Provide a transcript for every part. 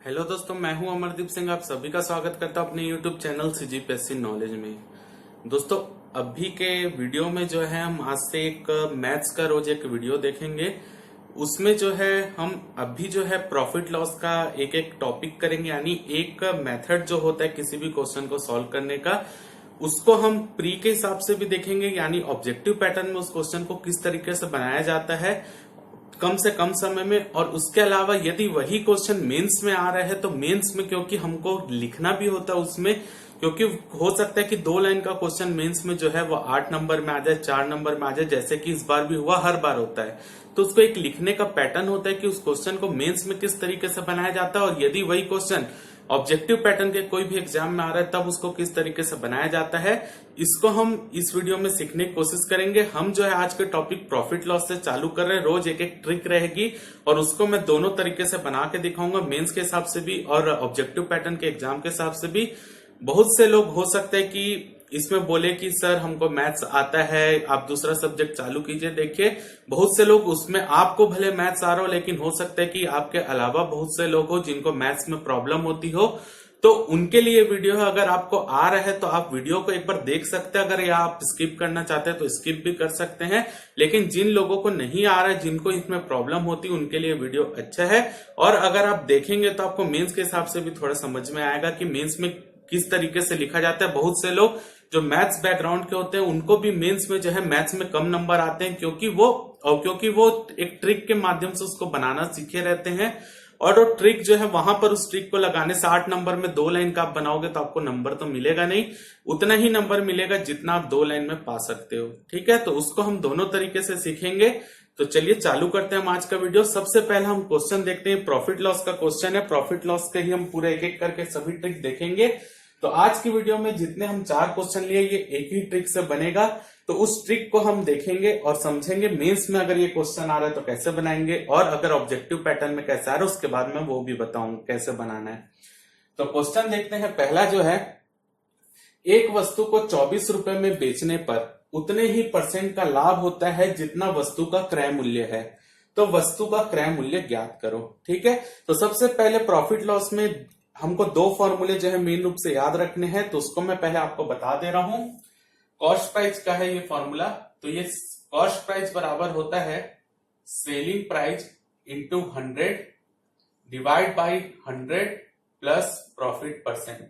Hello दोस्तों, मैं हूं अमरदीप सिंह। आप सभी का स्वागत करता हूं अपने यूट्यूब चैनल सीजीपीएससी नॉलेज में। दोस्तों, अभी के वीडियो में जो है हम आज से एक मैथ्स का रोज एक वीडियो देखेंगे। उसमें जो है हम अभी जो है प्रॉफिट लॉस का एक एक टॉपिक करेंगे, यानी एक मेथड जो होता है किसी भी क्वेश्चन को सॉल्व करने का, उसको हम प्री के हिसाब से भी देखेंगे, यानी ऑब्जेक्टिव पैटर्न में उस क्वेश्चन को किस तरीके से बनाया जाता है कम से कम समय में। और उसके अलावा यदि वही क्वेश्चन मेंस में आ रहा है तो मेंस में क्योंकि हमको लिखना भी होता है उसमें, क्योंकि हो सकता है कि 2 लाइन का क्वेश्चन मेंस में जो है वो 8 नंबर में आ जाए, 4 नंबर में आ जाए, जैसे कि इस बार भी हुआ, हर बार होता है। तो उसको एक लिखने का पैटर्न होता है कि उस क्वेश्चन को मेंस में किस तरीके से बनाया जाता है, और यदि वही क्वेश्चन ऑब्जेक्टिव पैटर्न के कोई भी एग्जाम में आ रहा है तब उसको किस तरीके से बनाया जाता है, इसको हम इस वीडियो में सीखने की कोशिश करेंगे। हम जो है आज के टॉपिक प्रॉफिट लॉस से चालू कर रहे हैं। रोज एक एक ट्रिक रहेगी और उसको मैं दोनों तरीके से बना के दिखाऊंगा, मेंस के हिसाब से भी और ऑब्जेक्टिव पैटर्न के एग्जाम के हिसाब से भी। बहुत से लोग हो सकते हैं कि इसमें बोले कि सर हमको मैथ्स आता है, आप दूसरा सब्जेक्ट चालू कीजिए। देखिए, बहुत से लोग उसमें, आपको भले मैथ्स आ रहा हो, लेकिन हो सकता है कि आपके अलावा बहुत से लोग हो जिनको मैथ्स में प्रॉब्लम होती हो, तो उनके लिए वीडियो है। अगर आपको आ रहा है तो आप वीडियो को एक बार देख सकते हैं, अगर या आप स्किप करना चाहते हैं तो स्किप भी कर सकते हैं। लेकिन जिन लोगों को नहीं आ रहा है, जिनको इसमें प्रॉब्लम होती है, उनके लिए वीडियो अच्छा है। और अगर आप देखेंगे तो आपको मेंस के हिसाब से भी थोड़ा समझ में आएगा कि मेंस में किस तरीके से लिखा जाता है। बहुत से लोग जो मैथ्स बैकग्राउंड के होते हैं उनको भी मेंस में जो है मैथ्स में कम नंबर आते हैं, क्योंकि वो एक ट्रिक के माध्यम से उसको बनाना सीखे रहते हैं। और वो ट्रिक जो है, वहां पर उस ट्रिक को लगाने से 8 नंबर में 2 लाइन का आप बनाओगे तो आपको नंबर तो मिलेगा नहीं, उतना ही नंबर मिलेगा जितना आप 2 लाइन में पा सकते हो। ठीक है, तो उसको हम दोनों तरीके से सीखेंगे। तो चलिए चालू करते हैं हम आज का वीडियो। सबसे पहले हम क्वेश्चन देखते हैं, प्रॉफिट लॉस का क्वेश्चन है। प्रॉफिट लॉस के ही हम पूरे एक एक करके सभी ट्रिक देखेंगे। तो आज की वीडियो में जितने हम 4 क्वेश्चन लिए, ये एक ही ट्रिक से बनेगा। तो उस ट्रिक को हम देखेंगे और समझेंगे, मेंस में अगर ये क्वेश्चन आ रहा है तो कैसे बनाएंगे, और अगर ऑब्जेक्टिव पैटर्न में कैसे आ रहा है उसके बाद मैं वो भी बताऊंगा कैसे बनाना है। तो क्वेश्चन देखते हैं। पहला जो है, एक वस्तु को 24 रुपए में बेचने पर उतने ही परसेंट का लाभ होता है जितना वस्तु का क्रय मूल्य है। तो वस्तु का क्रय मूल्य ज्ञात करो। ठीक है, तो सबसे पहले प्रॉफिट लॉस में हमको 2 फॉर्मूले जो है मेन रूप से याद रखने हैं, तो उसको मैं पहले आपको बता दे रहा हूं। कॉस्ट प्राइस का है ये फॉर्मूला। तो ये कॉस्ट प्राइस बराबर होता है selling price into 100 divide by 100 plus profit percent.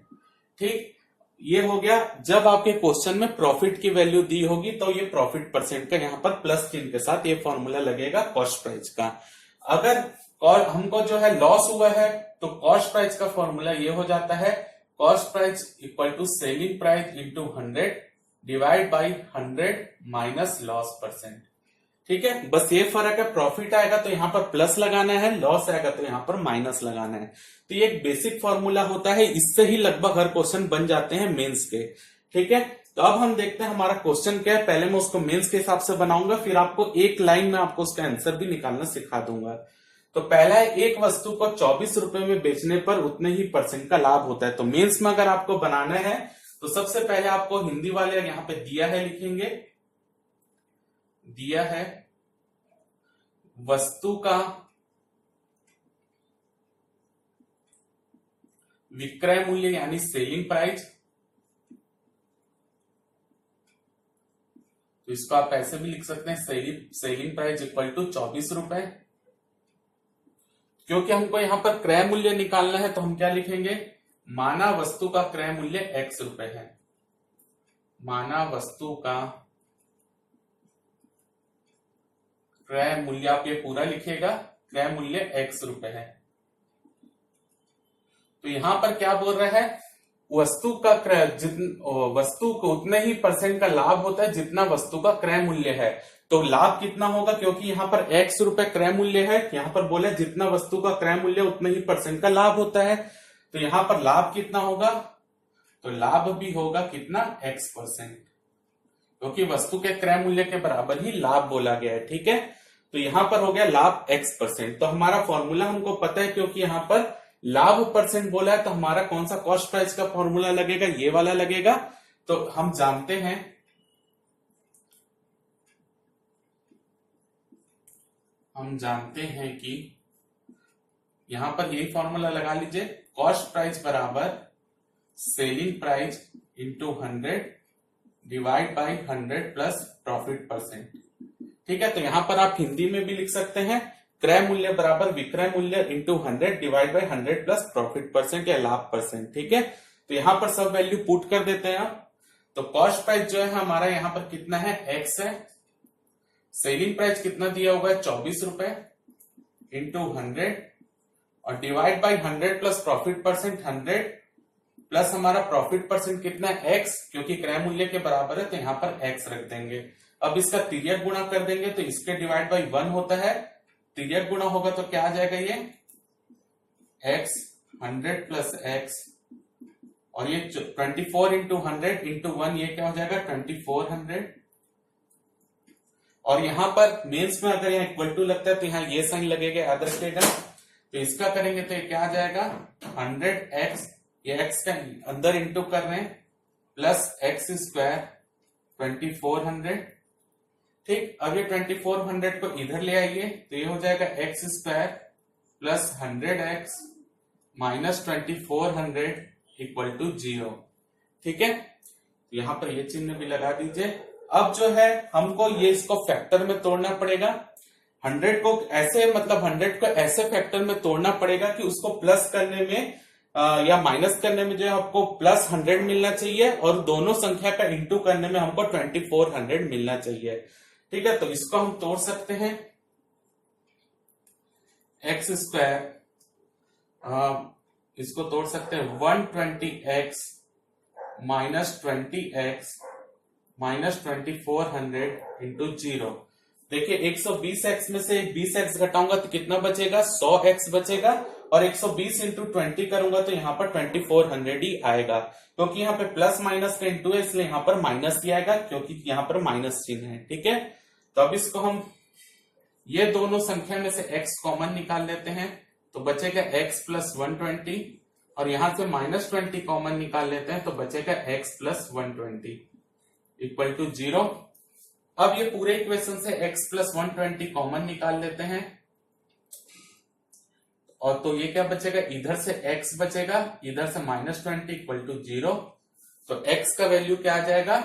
ठीक, ये हो गया। जब आपके क्वेश्चन में प्रॉफिट की वैल्यू दी होगी तो ये प्रॉफिट परसेंट का यहाँ पर प्लस चिन्ह के साथ ये फॉर्मूला लगेगा कॉस्ट प्राइस का। अगर हमको जो है लॉस हुआ है तो कॉस्ट प्राइस का फॉर्मूला ये हो जाता है cost price equal to selling price into 100 divide by 100 minus loss percent. ठीक है, बस ये फर्क है। प्रॉफिट आएगा तो यहाँ पर प्लस लगाना है, लॉस आएगा तो यहाँ पर माइनस लगाना है। तो ये एक बेसिक फॉर्मूला होता है, इससे ही लगभग हर क्वेश्चन बन जाते हैं मेंस के। ठीक है, तो अब हम देखते हैं हमारा क्वेश्चन क्या है। पहले मैं उसको मेंस के हिसाब से बनाऊंगा, फिर आपको एक लाइन में आपको उसका आंसर भी निकालना सिखा दूंगा। तो पहला है, एक वस्तु को 24 रुपए में बेचने पर उतने ही परसेंट का लाभ होता है। तो मेंस में अगर आपको बनाना है तो सबसे पहले आपको हिंदी वाले यहाँ पे दिया है लिखेंगे, दिया है वस्तु का विक्रय मूल्य यानी सेलिंग प्राइस। तो इसको आप ऐसे भी लिख सकते हैं, सेलिंग प्राइस इक्वल टू 24 रुपए। क्योंकि हमको यहां पर क्रय मूल्य निकालना है तो हम क्या लिखेंगे, माना वस्तु का क्रय मूल्य x रुपए है। माना वस्तु का क्रय मूल्य, आप ये पूरा लिखिएगा, क्रय मूल्य x रुपए है। तो यहां पर क्या बोल रहा है, वस्तु का क्रय, वस्तु को उतने ही परसेंट का लाभ होता है जितना वस्तु का क्रय मूल्य है। तो लाभ कितना होगा, क्योंकि यहाँ पर x रुपए क्रय मूल्य है, यहाँ पर बोले जितना वस्तु का क्रय मूल्य उतने ही परसेंट का लाभ होता है। तो यहाँ पर लाभ कितना होगा, तो लाभ भी होगा कितना, x%, क्योंकि वस्तु के क्रय मूल्य के बराबर ही लाभ बोला गया है। ठीक है, तो यहां पर हो गया लाभ x%। तो हमारा फॉर्मूला हमको पता है, क्योंकि यहां पर लाभ परसेंट बोला है, तो हमारा कौन सा कॉस्ट प्राइस का फॉर्मूला लगेगा, ये वाला लगेगा। तो हम जानते हैं कि यहां पर यही फॉर्मूला लगा लीजिए, कॉस्ट प्राइस बराबर selling price into 100 divide by 100 plus profit percent. ठीक है, तो यहां पर आप हिंदी में भी लिख सकते हैं, क्रय मूल्य बराबर विक्रय मूल्य into 100 divide by 100 plus profit percent या लाभ परसेंट। ठीक है, तो यहां पर सब वैल्यू पुट कर देते हैं आप। तो कॉस्ट प्राइस जो है हमारा यहां पर कितना है, x है। सेलिंग प्राइस कितना दिया हुआ है, 24 रुपए इंटू 100 और divide by 100 plus profit percent 100 plus हमारा प्रॉफिट परसेंट कितना है, x, क्योंकि क्रय मूल्य के बराबर है तो यहां पर x रख देंगे। अब इसका तिर्यक गुणा कर देंगे तो इसके डिवाइड बाई 1 होता है, तिर्यक गुणा होगा तो क्या आ जाएगा, ये x 100 प्लस x और ये 24 इंटू 100 इंटू 1, ये क्या हो जाएगा 2400। और यहां पर मेंस में अगर यहाँ इक्वल टू लगता है तो यहाँ ये साइन लगेगा, याद रखिएगा। तो इसका करेंगे तो ये क्या आ जाएगा 100x, ये x का अंदर इंटू कर रहे हैं, प्लस x स्क्वायर 2400। ठीक, अब ये 2400 को इधर ले आइए तो ये हो जाएगा x square plus 100x minus 2400 equal to 0। ठीक है, यहां पर ये चिन्ह भी लगा दीजिए। अब जो है हमको ये इसको फैक्टर में तोड़ना पड़ेगा, 100 को ऐसे, मतलब 100 को ऐसे फैक्टर में तोड़ना पड़ेगा कि उसको प्लस करने में या माइनस करने में जो है आपको प्लस 100 मिलना चाहिए और दोनों संख्या का इंटू करने में हमको 2400 मिलना चाहिए। ठीक है, तो इसको हम तोड़ सकते हैं, एक्स स्क्वायर, इसको तोड़ सकते हैं 120x minus 20x minus 2400 into 0। देखिए 120x में से 20x घटाऊंगा तो कितना बचेगा, 100x बचेगा और 120 इंटू 20 करूंगा तो यहाँ पर 2400 ही आएगा, क्योंकि यहाँ पे प्लस माइनस का इंटू है इसलिए यहाँ पर माइनस ही आएगा, क्योंकि यहाँ पर माइनस चिन्ह है। ठीक है, तो अब इसको हम ये दोनों संख्या में से x कॉमन निकाल लेते हैं तो बचेगा x प्लस 120 और यहां से माइनस 20 कॉमन निकाल लेते हैं तो बचेगा x प्लस 120 इक्वल टू 0। अब ये पूरे इक्वेशन से x प्लस 120 कॉमन निकाल लेते हैं और तो ये क्या बचेगा, इधर से x बचेगा, इधर से माइनस 20 इक्वल टू 0। तो x का वैल्यू क्या आ जाएगा,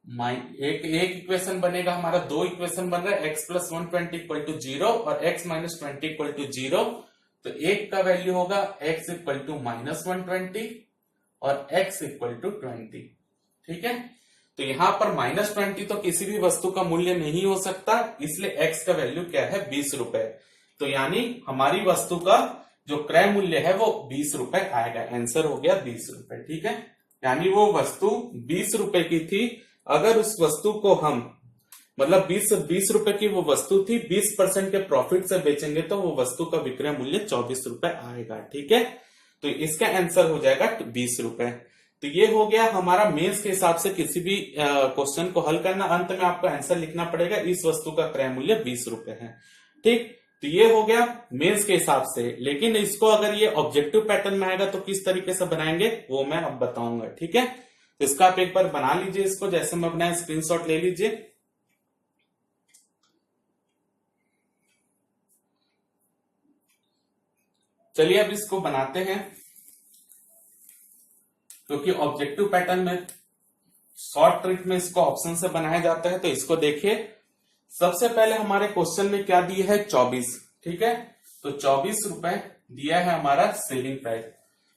एक इक्वेशन बनेगा हमारा, दो इक्वेशन बन रहा है, x प्लस 120 इक्वल टू 0 और x माइनस 20 इक्वल टू 0। तो एक का वैल्यू होगा x इक्वल टू माइनस 120 और x इक्वल टू 20। ठीक है, तो यहां पर माइनस 20 तो किसी भी वस्तु का मूल्य नहीं हो सकता, इसलिए x का वैल्यू क्या है, 20 रुपए। तो यानी हमारी वस्तु का जो क्रय मूल्य है वो 20 रुपए आएगा, आंसर हो गया 20 रुपए। ठीक है, यानी वो वस्तु 20 रुपए की थी, अगर उस वस्तु को हम मतलब 20 रुपए की वो वस्तु थी, 20% के प्रॉफिट से बेचेंगे तो वो वस्तु का विक्रय मूल्य 24 रुपए आएगा। ठीक है, तो इसका आंसर हो जाएगा 20 रुपए। तो ये हो गया हमारा मेंस के हिसाब से किसी भी क्वेश्चन को हल करना, अंत में आपको आंसर लिखना पड़ेगा, इस वस्तु का क्रय मूल्य 20 रुपए है। ठीक, तो ये हो गया मेंस के हिसाब से। लेकिन इसको अगर ये ऑब्जेक्टिव पैटर्न में आएगा तो किस तरीके से बनाएंगे वो मैं अब बताऊंगा। ठीक है, तो इसका आप एक बार बना लीजिए, इसको जैसे मैं बनाया स्क्रीनशॉट ले लीजिए। चलिए अब इसको बनाते हैं, क्योंकि ऑब्जेक्टिव पैटर्न में शॉर्ट ट्रिक में इसको ऑप्शन से बनाया जाता है। तो इसको देखिए, सबसे पहले हमारे क्वेश्चन में क्या दिया है, 24। ठीक है, तो 24 रुपए दिया है हमारा सेलिंग प्राइस।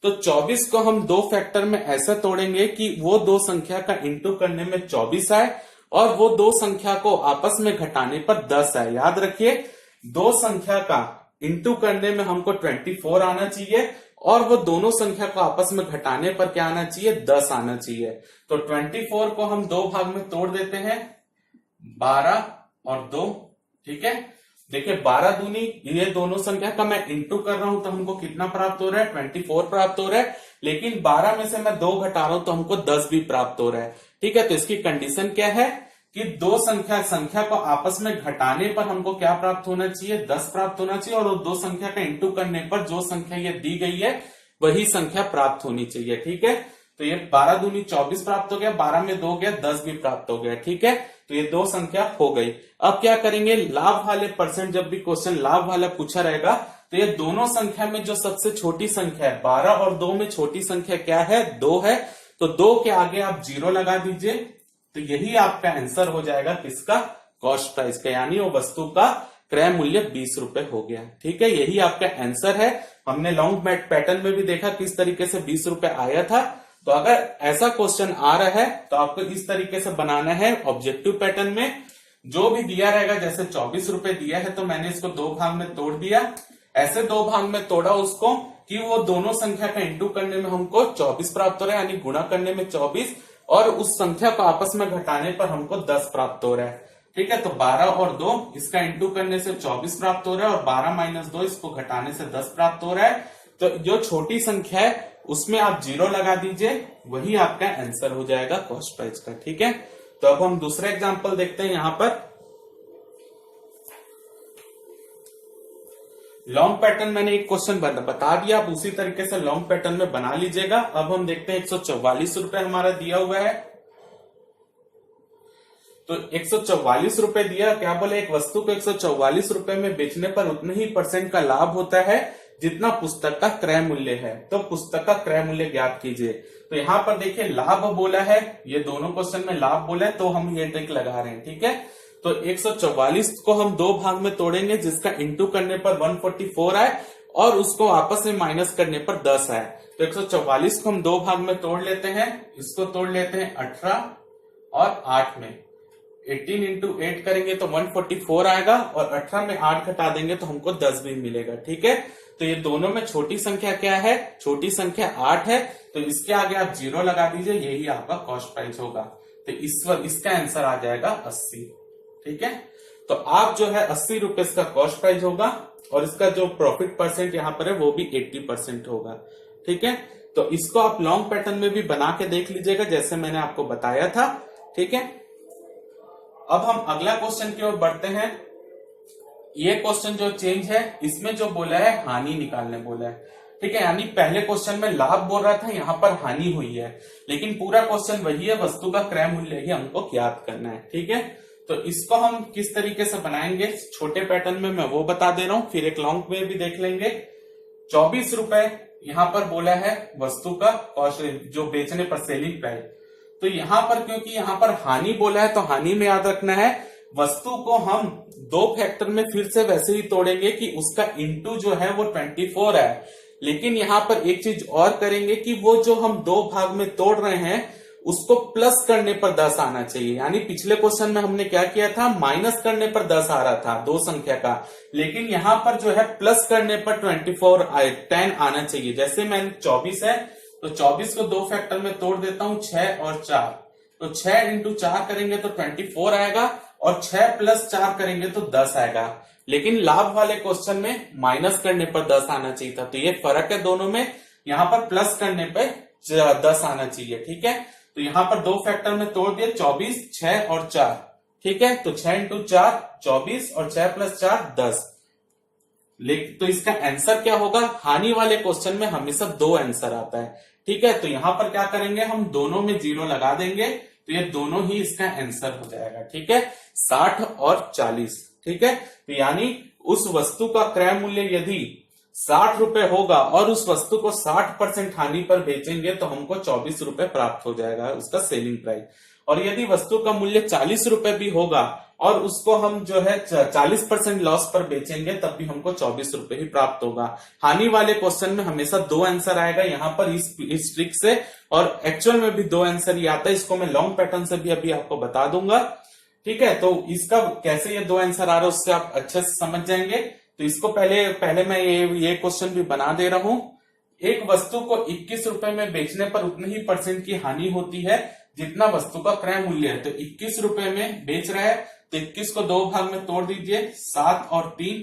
तो 24 को हम दो फैक्टर में ऐसा तोड़ेंगे कि वो दो संख्या का इंटू करने में 24 आए और वो दो संख्या को आपस में घटाने पर 10 आए। याद रखिए, दो संख्या का इंटू करने में हमको 24 आना चाहिए और वो दोनों संख्या को आपस में घटाने पर क्या आना चाहिए, 10 आना चाहिए। तो 24 को हम दो भाग में तोड़ देते हैं, 12 और 2। ठीक है, देखिए 12 दूनी, ये दोनों संख्या का मैं इंटू कर रहा हूं तो हमको कितना प्राप्त हो रहा है, 24 प्राप्त हो रहा है। लेकिन 12 में से मैं 2 घटा रहा हूं तो हमको 10 भी प्राप्त हो रहा है। ठीक है, तो इसकी कंडीशन क्या है कि दो संख्या को आपस में घटाने पर हमको क्या प्राप्त होना चाहिए, 10 प्राप्त होना चाहिए, और दो संख्या का इंटू करने पर जो संख्या ये दी गई है वही संख्या प्राप्त होनी चाहिए। ठीक है, तो ये 12 दूनी 24 प्राप्त हो गया, 12 में 2 गया, 10 भी प्राप्त हो गया। ठीक है, तो ये दो संख्या हो गई। अब क्या करेंगे, लाभ वाले परसेंट, जब भी क्वेश्चन लाभ वाला पूछा रहेगा तो ये दोनों संख्या में जो सबसे छोटी संख्या है 12 और 2 में छोटी संख्या क्या है, 2 है। तो 2 के आगे आप 0 लगा दीजिए, तो यही आपका आंसर हो जाएगा किसका, कॉस्ट प्राइस का, यानी वो वस्तु का क्रय मूल्य 20 रुपए हो गया। ठीक है, यही आपका आंसर है। हमने लॉन्ग पैटर्न में भी देखा किस तरीके से 20 रुपए आया था। तो अगर ऐसा क्वेश्चन आ रहा है तो आपको इस तरीके से बनाना है। ऑब्जेक्टिव पैटर्न में जो भी दिया रहेगा, जैसे 24 रुपए दिया है तो मैंने इसको 2 भाग में तोड़ दिया, ऐसे 2 भाग में तोड़ा उसको कि वो दोनों संख्या का इंटू करने में हमको 24 प्राप्त हो रहा है, यानी गुणा करने में 24, और उस संख्या को आपस में घटाने पर हमको 10 प्राप्त हो रहा है। ठीक है, तो 12 और 2 इसका इंटू करने से 24 प्राप्त हो रहा है, और 12 माइनस 2 इसको घटाने से 10 प्राप्त हो रहा है। तो जो छोटी संख्या है उसमें आप 0 लगा दीजिए, वही आपका आंसर हो जाएगा कॉस्ट प्राइस का। ठीक है, तो अब हम दूसरा एग्जांपल देखते हैं। यहां पर लॉन्ग पैटर्न मैंने एक क्वेश्चन बता दिया, आप उसी तरीके से लॉन्ग पैटर्न में बना लीजिएगा। अब हम देखते हैं 144 रुपए हमारा दिया हुआ है। तो 144 रुपए दिया, क्या बोले, एक वस्तु को 144 रुपए में बेचने पर उतने ही % का लाभ होता है जितना पुस्तक का क्रय मूल्य है। तो पुस्तक का क्रय मूल्य ज्ञात कीजिए। तो यहां पर देखिए लाभ बोला है, ये दोनों क्वेश्चन में लाभ बोला है, तो हम ये ट्रिक लगा रहे हैं। ठीक है, तो 144 को हम 2 भाग में तोड़ेंगे, जिसका इंटू करने पर 144 आए और उसको आपस में माइनस करने पर 10 आए। तो 144 को हम 2 भाग में तोड़ लेते हैं, इसको तोड़ लेते हैं 18 और 8 में। 18 इंटू 8 करेंगे तो 144 आएगा, और 18 में 8 घटा देंगे तो हमको 10 भी मिलेगा। ठीक है, तो ये दोनों में छोटी संख्या क्या है, छोटी संख्या 8 है, तो इसके आगे आप 0 लगा दीजिए, यही आपका कॉस्ट प्राइस होगा। तो इसका आंसर आ जाएगा 80। ठीक है, तो आप जो है 80 रुपए का कॉस्ट प्राइस होगा, और इसका जो प्रॉफिट % यहां पर है वो भी 80% होगा। ठीक है, तो इसको आप लॉन्ग पैटर्न में भी बना के देख लीजिएगा, जैसे मैंने आपको बताया था। ठीक है, अब हम अगला क्वेश्चन की ओर बढ़ते हैं। ये क्वेश्चन जो चेंज है, इसमें जो बोला है हानि निकालने बोला है। ठीक है, यानी पहले क्वेश्चन में लाभ बोल रहा था, यहां पर हानि हुई है, लेकिन पूरा क्वेश्चन वही है, वस्तु का क्रय मूल्य ही हमको ज्ञात करना है। ठीक है, तो इसको हम किस तरीके से बनाएंगे, छोटे पैटर्न में मैं वो बता दे रहा हूं, फिर एक लॉन्ग में भी देख लेंगे। 24 रुपए यहां पर बोला है वस्तु का कॉस्ट, जो बेचने पर सेलिंग प्राइस। तो यहां पर क्योंकि यहां पर हानि बोला है, तो हानि में याद रखना है वस्तु को हम 2 फैक्टर में फिर से वैसे ही तोड़ेंगे कि उसका इंटू जो है वो 24 है, लेकिन यहां पर एक चीज और करेंगे कि वो जो हम 2 भाग में तोड़ रहे हैं उसको प्लस करने पर 10 आना चाहिए। यानी पिछले क्वेश्चन में हमने क्या किया था, माइनस करने पर 10 आ रहा था 2 संख्या का, लेकिन यहां पर जो है प्लस करने पर 10 आना चाहिए। जैसे मैंने 24 है, तो 24 को 2 फैक्टर में तोड़ देता हूं, 6 और 4। तो 6 इंटू 4 करेंगे तो 24 आएगा, और 6 प्लस 4 करेंगे तो 10 आएगा। लेकिन लाभ वाले क्वेश्चन में माइनस करने पर 10 आना चाहिए था, तो ये फर्क है दोनों में। यहां पर प्लस करने पे 10 आना चाहिए। ठीक है, तो यहां पर 2 फैक्टर में तोड़ दिए, 24, 6 और 4। ठीक है, तो 6 इंटू 4 24, और 6 प्लस 4 10। लेकिन तो इसका आंसर क्या होगा, हानि वाले क्वेश्चन में हमेशा 2 आंसर आता है। ठीक है, तो यहां पर क्या करेंगे, हम दोनों में 0 लगा देंगे, तो ये दोनों ही इसका आंसर हो जाएगा। ठीक है, 60 और 40। ठीक है, तो यानी उस वस्तु का क्रय मूल्य यदि 60 रुपए होगा और उस वस्तु को 60% हानि पर बेचेंगे तो हमको 24 रुपए प्राप्त हो जाएगा उसका सेलिंग प्राइस। और यदि वस्तु का मूल्य 40 रुपए भी होगा और उसको हम जो है 40% लॉस पर बेचेंगे, तब भी हमको 24 रुपए ही प्राप्त होगा। हानि वाले क्वेश्चन में हमेशा 2 आंसर आएगा यहाँ पर इस ट्रिक से, और एक्चुअल में भी 2 आंसर ही आता है। इसको मैं लॉन्ग पैटर्न से भी अभी आपको बता दूंगा। ठीक है, तो इसका कैसे ये 2 आंसर आ रहा है उससे आप अच्छे से समझ जाएंगे। तो इसको पहले मैं ये क्वेश्चन भी बना दे रहा हूं। एक वस्तु को 21 रुपए में बेचने पर उतने ही % की हानि होती है जितना वस्तु का क्रय मूल्य है। तो 21 रुपए में बेच रहा है, तो 21 को 2 भाग में तोड़ दीजिए, 7 और 3।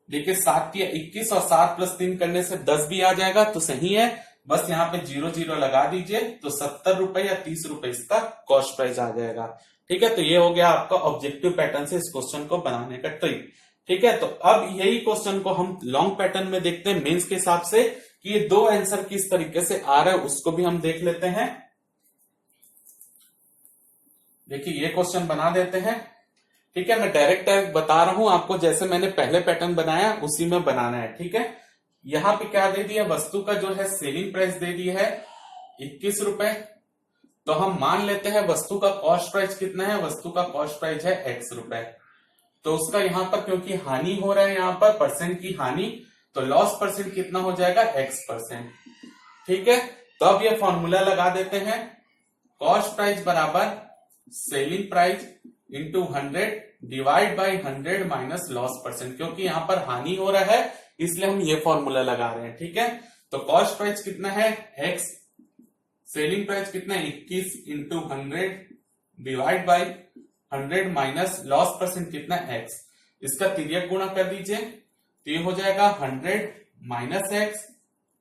देखिए 7 या 21 और 7 प्लस 3 करने से 10 भी आ जाएगा, तो सही है। बस यहाँ पे 0 लगा दीजिए, तो 70 रुपए या 30 रुपए इसका कॉस्ट प्राइस आ जाएगा। ठीक है, तो ये हो गया आपका ऑब्जेक्टिव पैटर्न से इस क्वेश्चन को बनाने का ट्रिक। ठीक है, तो अब यही क्वेश्चन को हम लॉन्ग पैटर्न में देखते हैं मेंस के हिसाब से कि ये 2 आंसर किस तरीके से आ रहा है, उसको भी हम देख लेते हैं। देखिए ये क्वेश्चन बना देते हैं। ठीक है, मैं डायरेक्ट बता रहा हूं आपको, जैसे मैंने पहले पैटर्न बनाया उसी में बनाना है। ठीक है, यहां पे क्या दे दिया, वस्तु का जो है सेलिंग प्राइस दे दी है 21 रुपए। तो हम मान लेते हैं वस्तु का कॉस्ट प्राइस कितना है, वस्तु का कॉस्ट प्राइस है x रुपए। तो उसका यहां पर क्योंकि हानि हो रहा है, यहां पर परसेंट की हानि, तो लॉस परसेंट कितना हो जाएगा, x%। ठीक है, तो अब ये फॉर्मूला लगा देते हैं, कॉस्ट प्राइस बराबर selling price into 100 divide by 100 minus loss percent. क्योंकि यहां पर हानि हो रहा है इसलिए हम ये फॉर्मूला लगा रहे हैं। ठीक है, तो कॉस्ट प्राइस कितना है x, सेलिंग प्राइस कितना है 21 into 100 divide by 100 minus loss percent कितना है x। इसका तिर्यक गुणा कर दीजिए, तो ये हो जाएगा 100 minus x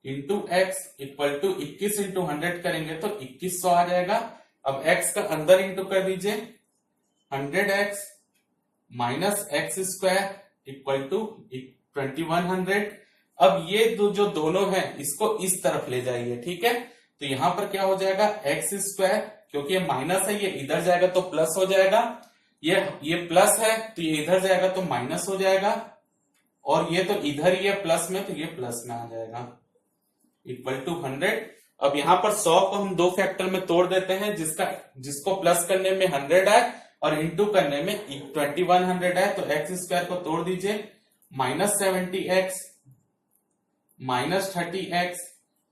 into x equal to 21 into 100 करेंगे तो 2100 आ जाएगा। अब x का अंदर इंटू कर दीजिए, 100x minus x square equal to 2100। अब ये जो दोनों है इसको इस तरफ ले जाइए। ठीक है, तो यहां पर क्या हो जाएगा एक्स स्क्वायर, क्योंकि ये माइनस है ये इधर जाएगा तो प्लस हो जाएगा, ये प्लस है तो ये इधर जाएगा तो माइनस हो जाएगा, और ये तो इधर ही है प्लस में तो ये प्लस में आ जाएगा इक्वल टू 100। अब यहां पर 100 को हम दो फैक्टर में तोड़ देते हैं, जिसको प्लस करने में 100 है और इंटू करने में 2100 है। तो एक्स स्क्वायर को तोड़ दीजिए, minus 70x minus 30x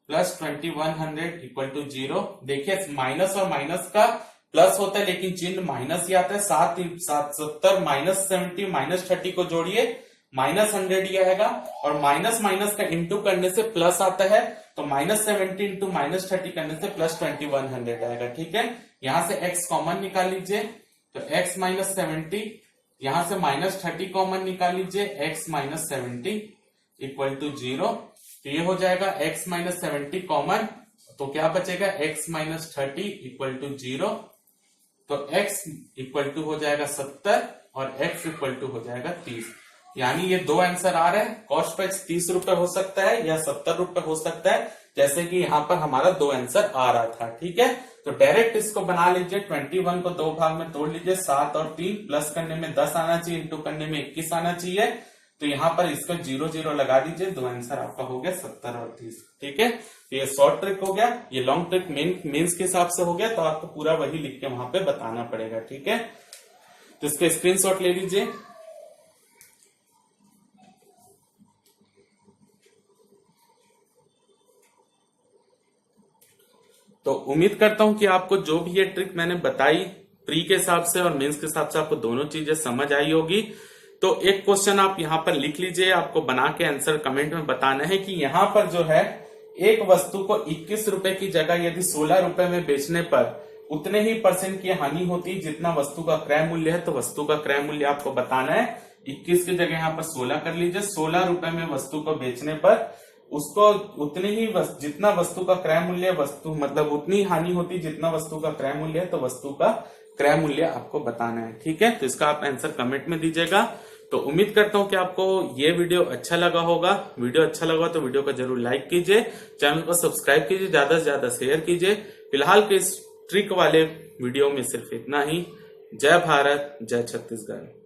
plus 2100 equal to 0। देखिए माइनस और माइनस का प्लस होता है लेकिन चिन्ह माइनस ही आता है। 770 माइनस 70 माइनस 30 को जोड़िए, माइनस 100 ही आएगा, और माइनस माइनस का इंटू करने से प्लस आता है, तो माइनस 70 इंटू माइनस 30 करने से प्लस 2100 आएगा। ठीक है, यहां से x कॉमन निकाल लीजिए, तो x माइनस 70, यहां से माइनस 30 कॉमन निकाल लीजिए, x माइनस 70 इक्वल टू 0। तो ये हो जाएगा x माइनस 70 कॉमन, तो क्या बचेगा x माइनस 30 इक्वल टू 0। तो x इक्वल टू हो जाएगा 70 और x इक्वल टू हो जाएगा 30। यानी ये दो आंसर आ रहे हैं, कॉस्ट प्राइस 30 रुपए हो सकता है या 70 रुपए हो सकता है, जैसे कि यहाँ पर हमारा दो आंसर आ रहा था। ठीक है, तो डायरेक्ट इसको बना लीजिए, 21 को दो भाग में तोड़ लीजिए, 7 और 3 प्लस करने में 10 आना चाहिए, इंटू करने में 21 आना चाहिए। तो यहाँ पर इसका 0 0 लगा दीजिए, दो आंसर आपका हो गया 70 और 30। ठीक है, तो ये शॉर्ट ट्रिक हो गया, ये लॉन्ग ट्रिक मेंस के हिसाब से हो गया, तो आपको पूरा वही लिख के वहां पे बताना पड़ेगा। ठीक है, तो इसका स्क्रीनशॉट ले लीजिए। तो उम्मीद करता हूं कि आपको जो भी ये ट्रिक मैंने बताई प्री के हिसाब से और मेंस के हिसाब से आपको दोनों चीजें समझ आई होगी। तो एक क्वेश्चन आप यहाँ पर लिख लीजिए, आपको बना के आंसर कमेंट में बताना है कि यहाँ पर जो है एक वस्तु को 21 रुपए की जगह यदि 16 रुपए में बेचने पर उतने ही परसेंट की हानि होती जितना वस्तु का क्रय मूल्य है। तो वस्तु का क्रय मूल्य आपको बताना है, 21 की जगह यहाँ पर 16 कर लीजिए। 16 रुपए में वस्तु को बेचने पर उसको उतने ही जितना वस्तु का क्रय मूल्य, वस्तु मतलब उतनी हानि होती जितना वस्तु का क्रय मूल्य है, तो वस्तु का क्रय मूल्य आपको बताना है। ठीक है, तो इसका आप आंसर कमेंट में दीजिएगा। तो उम्मीद करता हूं कि आपको ये वीडियो अच्छा लगा होगा। वीडियो अच्छा लगा तो वीडियो को जरूर लाइक कीजिए, चैनल को सब्सक्राइब कीजिए, ज्यादा से ज्यादा शेयर कीजिए। फिलहाल के इस ट्रिक वाले वीडियो में सिर्फ इतना ही। जय भारत, जय छत्तीसगढ़।